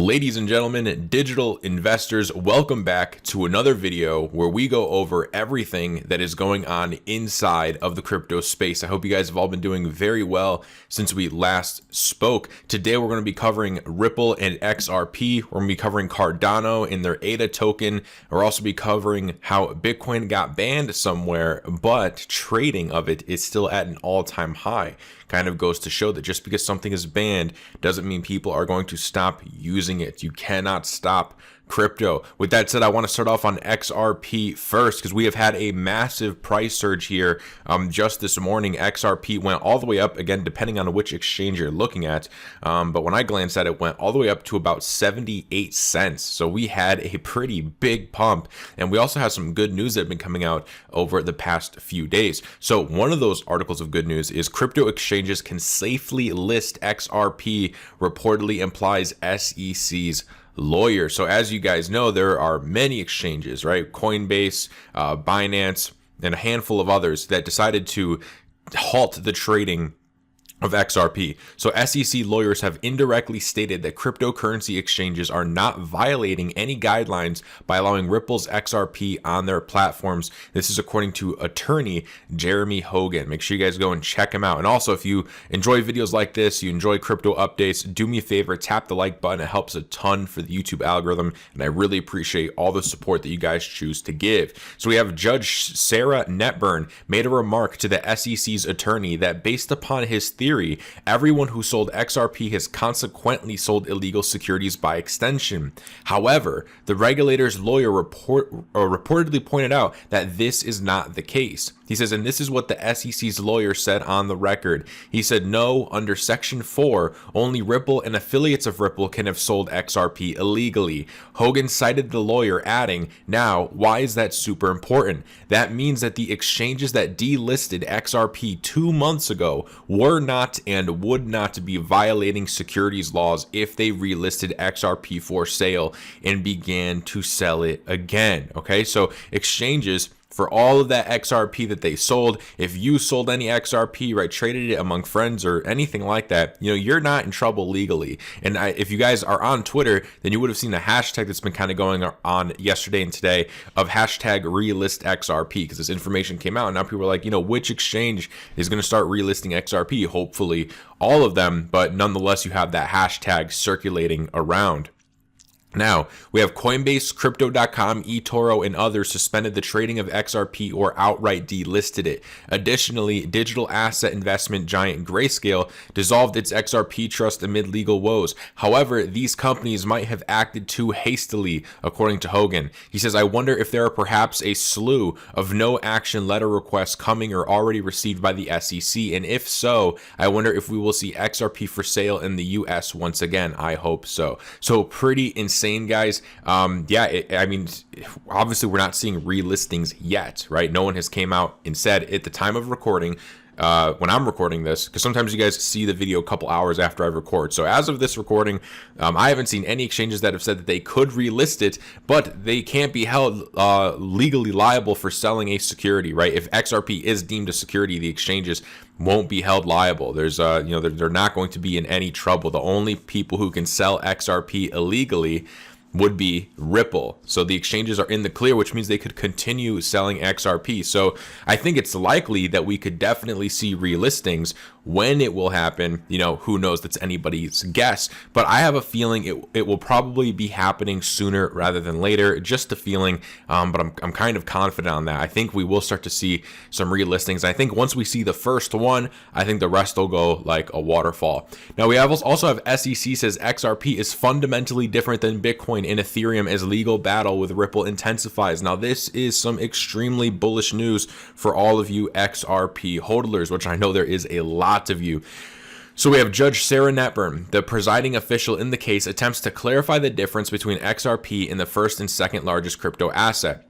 Ladies and gentlemen, digital investors, welcome back to another video where we go over everything that is going on inside of the crypto space. I hope you guys have all been doing very well since we last spoke. Today, we're going to be covering Ripple and XRP. We're going to be covering Cardano and their ADA token. We'll also be covering how Bitcoin got banned somewhere, but trading of it is still at an all-time high. Kind of goes to show that just because something is banned doesn't mean people are going to stop using it. You cannot stop crypto. With that said, I want to start off on XRP first because we have had a massive price surge here. Just this morning, XRP went all the way up, again, depending on which exchange you're looking at. But when I glanced at it, went all the way up to about 78 cents. So we had a pretty big pump. And we also have some good news that have been coming out over the past few days. So one of those articles of good news is crypto exchanges can safely list XRP, reportedly implies SEC's lawyer. So as you guys know, there are many exchanges, right? Coinbase, Binance, and a handful of others that decided to halt the trading of XRP. So SEC lawyers have indirectly stated that cryptocurrency exchanges are not violating any guidelines by allowing Ripple's XRP on their platforms. This is according to attorney Jeremy Hogan. Make sure you guys go and check him out. And also, if you enjoy videos like this, you enjoy crypto updates, do me a favor, tap the like button. It helps a ton for the YouTube algorithm, and I really appreciate all the support that you guys choose to give. So we have Judge Sarah Netburn made a remark to the SEC's attorney that based upon his theory, everyone who sold XRP has consequently sold illegal securities by extension. However, the regulator's lawyer reportedly pointed out that this is not the case. He says, and this is what the SEC's lawyer said on the record. He said, no, under Section 4, only Ripple and affiliates of Ripple can have sold XRP illegally. Hogan cited the lawyer, adding, now, why is that super important? That means that the exchanges that delisted XRP 2 months ago were not and would not be violating securities laws if they relisted XRP for sale and began to sell it again. Okay, so exchanges, for all of that XRP that they sold, if you sold any XRP, right, traded it among friends or anything like that, you know, you're not in trouble legally. And if you guys are on Twitter, then you would have seen the hashtag that's been kind of going on yesterday and today of hashtag relist XRP, because this information came out and now people are like, you know, which exchange is going to start relisting XRP? Hopefully all of them, but nonetheless, you have that hashtag circulating around. Now, we have Coinbase, Crypto.com, eToro, and others suspended the trading of XRP or outright delisted it. Additionally, digital asset investment giant Grayscale dissolved its XRP trust amid legal woes. However, these companies might have acted too hastily, according to Hogan. He says, I wonder if there are perhaps a slew of no action letter requests coming or already received by the SEC, and if so, I wonder if we will see XRP for sale in the US once again. I hope so. So pretty insane, guys. I mean, obviously we're not seeing relistings yet, right? No one has came out and said at the time of recording, when I'm recording this, because sometimes you guys see the video a couple hours after I record. So as of this recording, I haven't seen any exchanges that have said that they could relist it, but they can't be held legally liable for selling a security, right? If XRP is deemed a security, the exchanges won't be held liable. There's, they're not going to be in any trouble. The only people who can sell XRP illegally would be Ripple. So the exchanges are in the clear, which means they could continue selling XRP. So I think it's likely that we could definitely see relistings. When it will happen, you know, who knows? That's anybody's guess. But I have a feeling it will probably be happening sooner rather than later. Just a feeling, but I'm kind of confident on that. I think we will start to see some relistings. I think once we see the first one, I think the rest will go like a waterfall. Now we also have SEC says XRP is fundamentally different than Bitcoin and Ethereum as legal battle with Ripple intensifies. Now this is some extremely bullish news for all of you XRP hodlers, which I know there is a lot of you. So we have Judge Sarah Netburn, the presiding official in the case, attempts to clarify the difference between XRP and the first and second largest crypto asset.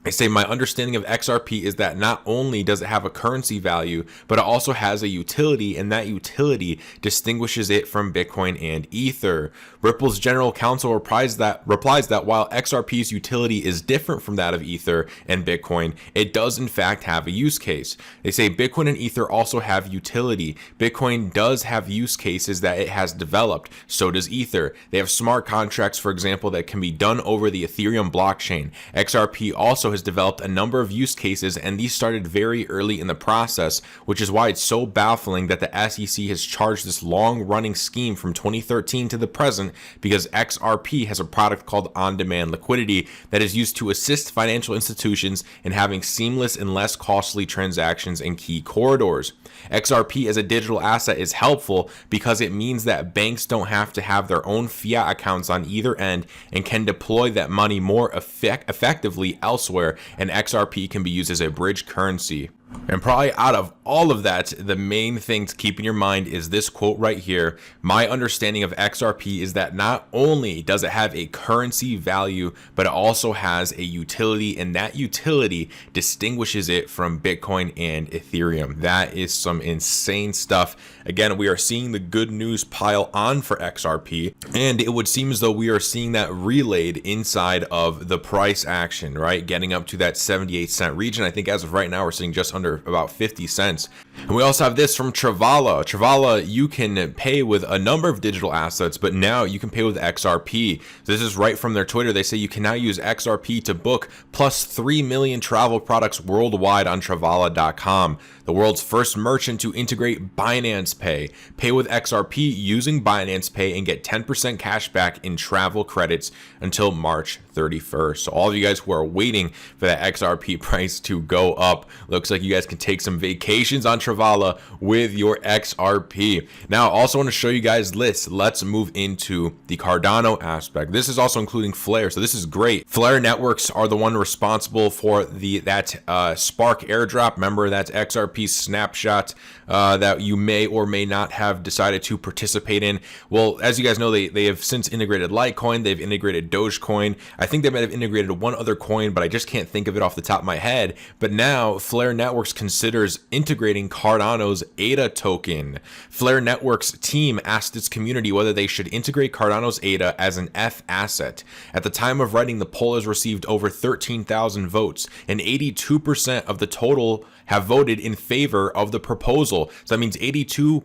They say my understanding of XRP is that not only does it have a currency value, but it also has a utility, and that utility distinguishes it from Bitcoin and Ether. Ripple's general counsel replies that while XRP's utility is different from that of Ether and Bitcoin, it does in fact have a use case. They say Bitcoin and Ether also have utility. Bitcoin does have use cases that it has developed. So does Ether. They have smart contracts, for example, that can be done over the Ethereum blockchain. XRP also has developed a number of use cases, and these started very early in the process, which is why it's so baffling that the SEC has charged this long-running scheme from 2013 to the present, because XRP has a product called on-demand liquidity that is used to assist financial institutions in having seamless and less costly transactions in key corridors. XRP as a digital asset is helpful because it means that banks don't have to have their own fiat accounts on either end and can deploy that money more effectively elsewhere, and XRP can be used as a bridge currency. And probably out of all of that, the main thing to keep in your mind is this quote right here. My understanding of XRP is that not only does it have a currency value, but it also has a utility, and that utility distinguishes it from Bitcoin and Ethereum. That is some insane stuff. Again, we are seeing the good news pile on for XRP, and it would seem as though we are seeing that relayed inside of the price action, right? Getting up to that 78-cent region. I think as of right now, we're sitting just under about 50 cents. And we also have this from Travala. Travala, you can pay with a number of digital assets, but now you can pay with XRP. This is right from their Twitter. They say you can now use XRP to book plus 3 million travel products worldwide on Travala.com. The world's first merchant to integrate Binance Pay. Pay with XRP using Binance Pay and get 10% cash back in travel credits until March 31st. So all of you guys who are waiting for that XRP price to go up, looks like you guys can take some vacations on Travala with your XRP. Now, I also want to show you guys this. Let's move into the Cardano aspect. This is also including Flare, so this is great. Flare Networks are the one responsible for that Spark airdrop. Remember, that's XRP snapshot that you may or may not have decided to participate in. Well, as you guys know, they have since integrated Litecoin. They've integrated Dogecoin. I think they might have integrated one other coin, but I just can't think of it off the top of my head. But now Flare Networks considers integrating Cardano's ADA token. Flare Networks team asked its community whether they should integrate Cardano's ADA as an F asset. At the time of writing, the poll has received over 13,000 votes, and 82% of the total have voted in favor of the proposal. So that means 82%,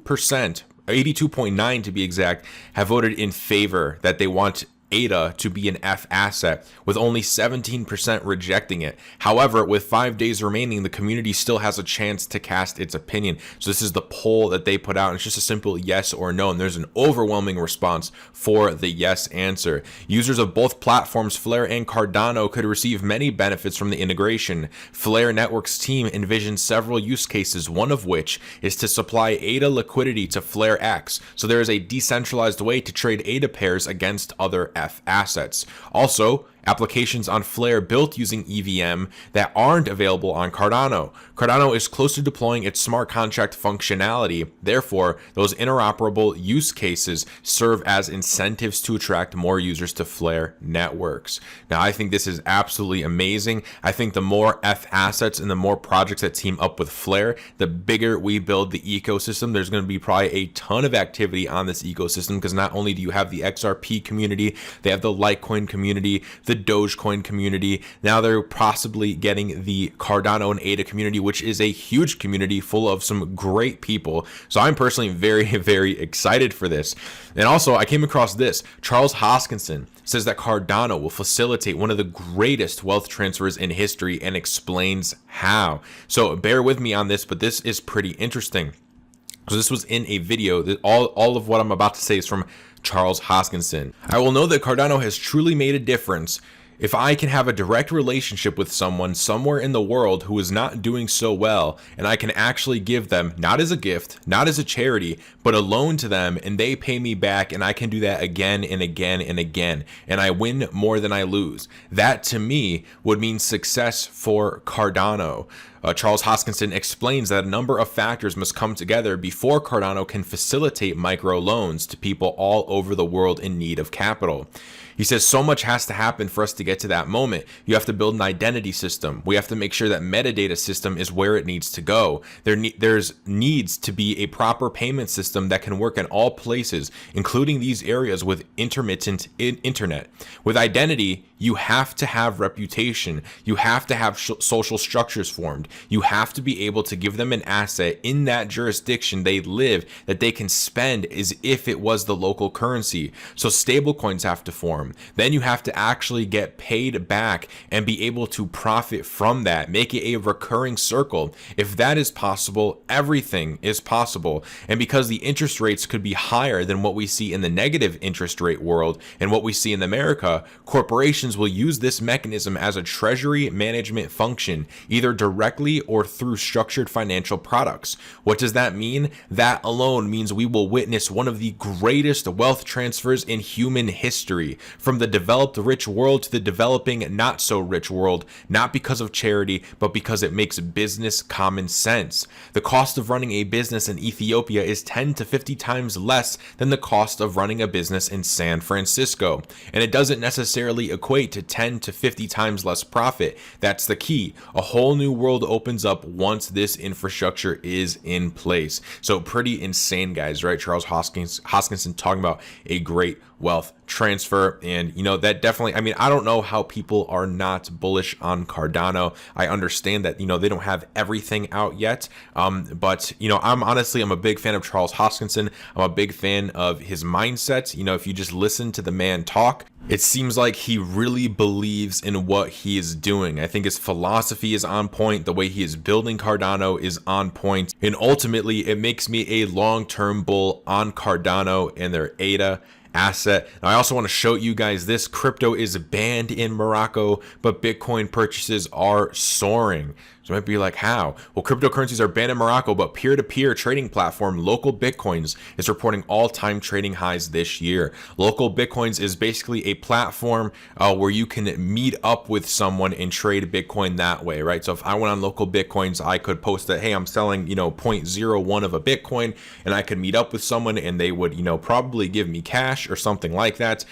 82.9 to be exact, have voted in favor that they want ADA to be an F asset, with only 17% rejecting it. However, with 5 days remaining, the community still has a chance to cast its opinion. So this is the poll that they put out, and it's just a simple yes or no, and there's an overwhelming response for the yes answer. Users of both platforms, Flare and Cardano, could receive many benefits from the integration. Flare Networks team envisions several use cases, one of which is to supply ADA liquidity to Flare X, so there is a decentralized way to trade ADA pairs against other F assets. Also, applications on Flare built using EVM that aren't available on Cardano. Cardano is close to deploying its smart contract functionality. Therefore, those interoperable use cases serve as incentives to attract more users to Flare networks. Now, I think this is absolutely amazing. I think the more F assets and the more projects that team up with Flare, the bigger we build the ecosystem. There's going to be probably a ton of activity on this ecosystem, because not only do you have the XRP community, they have the Litecoin community, the Dogecoin community. Now they're possibly getting the Cardano and ADA community, which is a huge community full of some great people. So I'm personally very, very excited for this. And also, I came across this. Charles Hoskinson says that Cardano will facilitate one of the greatest wealth transfers in history, and explains how. So bear with me on this, but this is pretty interesting. So this was in a video. That all of what I'm about to say is from Charles Hoskinson. I will know that Cardano has truly made a difference if I can have a direct relationship with someone somewhere in the world who is not doing so well, and I can actually give them, not as a gift, not as a charity, but a loan to them, and they pay me back, and I can do that again and again and again, and I win more than I lose. That to me would mean success for Cardano. Charles Hoskinson explains that a number of factors must come together before Cardano can facilitate microloans to people all over the world in need of capital. He says so much has to happen for us to get to that moment. You have to build an identity system. We have to make sure that metadata system is where it needs to go. There's needs to be a proper payment system that can work in all places, including these areas with intermittent internet. With identity, you have to have reputation. You have to have social structures formed. You have to be able to give them an asset in that jurisdiction they live that they can spend as if it was the local currency. So stable coins have to form. Then you have to actually get paid back and be able to profit from that, make it a recurring circle. If that is possible, everything is possible. And because the interest rates could be higher than what we see in the negative interest rate world and what we see in America, corporations will use this mechanism as a treasury management function, either directly or through structured financial products. What does that mean? That alone means we will witness one of the greatest wealth transfers in human history, from the developed rich world to the developing not so rich world, not because of charity, but because it makes business common sense. The cost of running a business in Ethiopia is 10 to 50 times less than the cost of running a business in San Francisco. And it doesn't necessarily equate to 10 to 50 times less profit. That's the key. A whole new world opens up once this infrastructure is in place. So pretty insane, guys, right? Charles Hoskinson talking about a great wealth transfer. And that definitely, I don't know how people are not bullish on Cardano. I understand that they don't have everything out yet, but I'm a big fan of Charles Hoskinson. I'm a big fan of his mindset. If you just listen to the man talk, it seems like he really believes in what he is doing. I think his philosophy is on point. The way he is building Cardano is on point. And ultimately, it makes me a long-term bull on Cardano and their ADA asset. Now, I also want to show you guys this. Crypto is banned in Morocco, but Bitcoin purchases are soaring. So you might be like, how? Well, cryptocurrencies are banned in Morocco, but peer-to-peer trading platform Local Bitcoins is reporting all-time trading highs this year. Local Bitcoins is basically a platform where you can meet up with someone and trade Bitcoin that way, right? So if I went on Local Bitcoins, I could post that, hey, I'm selling, 0.01 of a Bitcoin, and I could meet up with someone and they would, probably give me cash or something like that.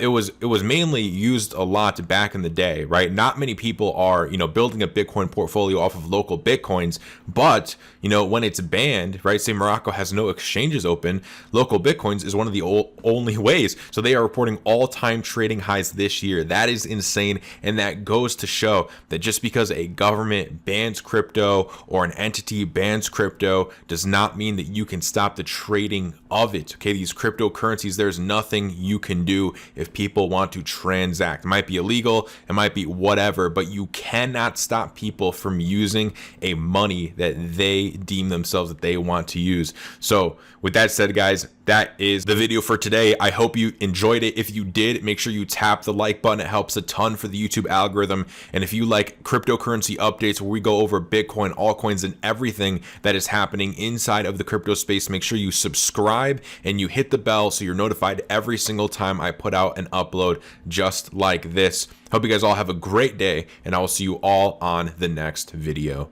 It was mainly used a lot back in the day, right? Not many people are, building a Bitcoin portfolio off of Local Bitcoins, but when it's banned, right? Say Morocco has no exchanges open, Local Bitcoins is one of the only ways. So they are reporting all-time trading highs this year. That is insane, and that goes to show that just because a government bans crypto or an entity bans crypto does not mean that you can stop the trading of it. Okay, these cryptocurrencies, there's nothing you can do if people want to transact. It might be illegal, it might be whatever, but you cannot stop people from using a money that they deem themselves that they want to use. So with that said, guys, that is the video for today. I hope you enjoyed it. If you did, make sure you tap the like button. It helps a ton for the YouTube algorithm. And if you like cryptocurrency updates where we go over Bitcoin, altcoins, and everything that is happening inside of the crypto space, make sure you subscribe and you hit the bell so you're notified every single time I put out an upload just like this. Hope you guys all have a great day, and I will see you all on the next video.